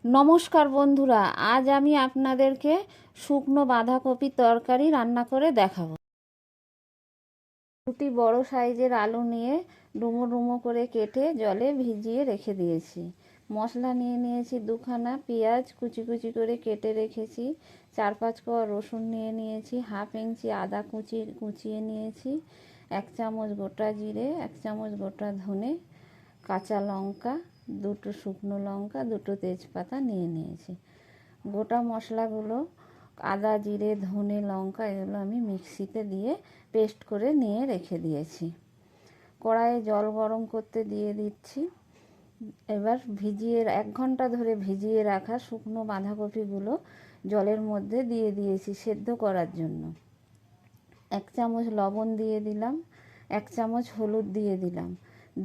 নমস্কার বন্ধুরা, আজ আমি আপনাদেরকে শুকনো বাঁধাকপির তরকারি রান্না করে দেখাবো। দুটি বড় সাইজের আলু নিয়ে ডুমো ডুমো করে কেটে জলে ভিজিয়ে রেখে দিয়েছি। মশলা নিয়ে নিয়েছি দুখানা পেঁয়াজ কুচি কুচি করে কেটে রেখেছি, 4-5 কোয়া রসুন নিয়ে নিয়েছি, হাফ ইঞ্চি আদা কুচিয়ে নিয়েছি, 1 চামচ গোটা জিরে, 1 চামচ গোটা ধনে, কাঁচা লঙ্কা, 2টো শুকনো লঙ্কা, 2টো তেজপাতা নিয়ে নিয়েছি। গোটা মশলাগুলো আদা জিরে ধনে লঙ্কা এগুলো আমি মিক্সিতে দিয়ে পেস্ট করে নিয়ে রেখে দিয়েছি। কড়াইয়ে জল গরম করতে দিয়ে দিচ্ছি। এবার 1 ঘন্টা ধরে ভিজিয়ে রাখা শুকনো বাঁধাকপিগুলো জলের মধ্যে দিয়ে দিয়েছি সেদ্ধ করার জন্য। 1 চামচ লবণ দিয়ে দিলাম, 1 চামচ হলুদ দিয়ে দিলাম,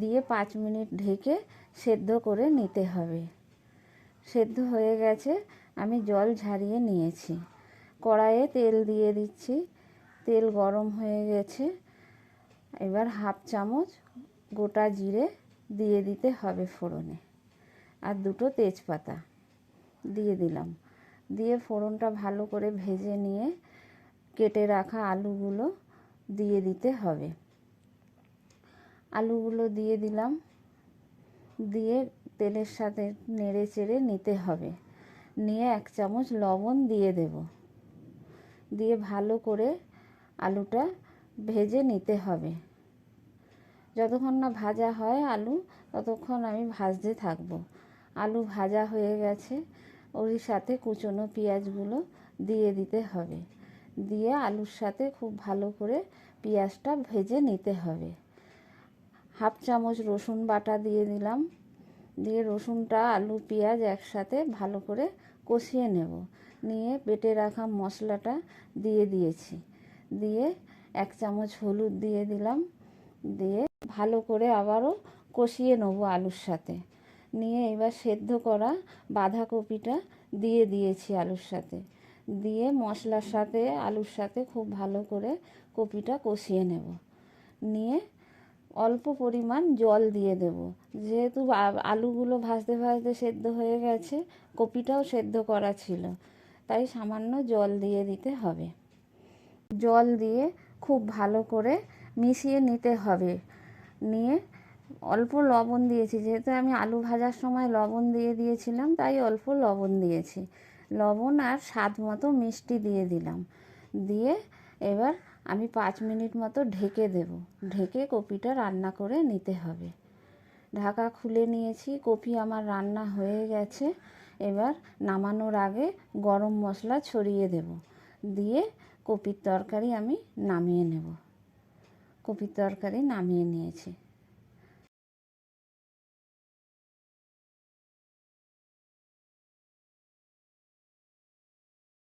দিয়ে 5 মিনিট ঢেকে সেদ্ধ করে নিতে হবে। সেদ্ধ হয়ে গেছে, আমি জল ঝারিয়ে নিয়েছি। কড়াইয়ে তেল দিয়ে দিচ্ছি, তেল গরম হয়ে গেছে। এবার হাফ চামচ গোটা জিরে দিয়ে দিতে হবে ফোড়নে, আর 2টো তেজপাতা দিয়ে দিলাম। দিয়ে ফোড়নটা ভালো করে ভেজে নিয়ে কেটে রাখা আলুগুলো দিয়ে দিতে হবে। আলুগুলো দিয়ে দিলাম, দিয়ে তেলের সাথে নেড়ে চেড়ে নিতে হবে। নিয়ে 1 চামচ লবণ দিয়ে দেব, দিয়ে ভালো করে আলুটা ভেজে নিতে হবে। যতক্ষণ না ভাজা হয় আলু, ততক্ষণ আমি ভাজতে থাকবো। আলু ভাজা হয়ে গেছে, ওর সাথে কুচনো পেঁয়াজগুলো দিয়ে দিতে হবে। দিয়ে আলুর সাথে খুব ভালো করে পেঁয়াজটা ভেজে নিতে হবে। হাফ চামচ রসুন বাটা দিয়ে দিলাম, দিয়ে রসুনটা আলু পেঁয়াজ একসাথে ভালো করে কষিয়ে নেব। নিয়ে বেটে রাখা মশলাটা দিয়ে দিয়েছি, দিয়ে 1 চামচ হলুদ দিয়ে দিলাম, দিয়ে ভালো করে আবারও কষিয়ে নেব আলুর সাথে। নিয়ে এবার সেদ্ধ করা বাঁধাকপিটা দিয়ে দিয়েছি আলুর সাথে, দিয়ে মশলার সাথে আলুর সাথে খুব ভালো করে কপিটা কষিয়ে নেব। নিয়ে অল্প পরিমাণ জল দিয়ে দেব, যেহেতু আলুগুলো ভাজতে ভাজতে সেদ্ধ হয়ে গেছে, কপিটাও সেদ্ধ করা ছিল, তাই সামান্য জল দিয়ে দিতে হবে। জল দিয়ে খুব ভালো করে মিশিয়ে নিতে হবে। নিয়ে অল্প লবণ দিয়েছি, যেহেতু আমি আলু ভাজার সময় লবণ দিয়ে দিয়েছিলাম, তাই অল্প লবণ দিয়েছি। লবণ আর স্বাদ মতো মিষ্টি দিয়ে দিলাম। দিয়ে এবার আমি 5 মিনিট মতো ঢেকে দেব। ঢেকে কপিটা রান্না করে নিতে হবে। ঢাকা খুলে নিয়েছি, কপি আমার রান্না হয়ে গেছে। এবার নামানোর আগে গরম মশলা ছড়িয়ে দেব, দিয়ে কপির তরকারি আমি নামিয়ে নেব। কপির তরকারি নামিয়ে নিয়েছি।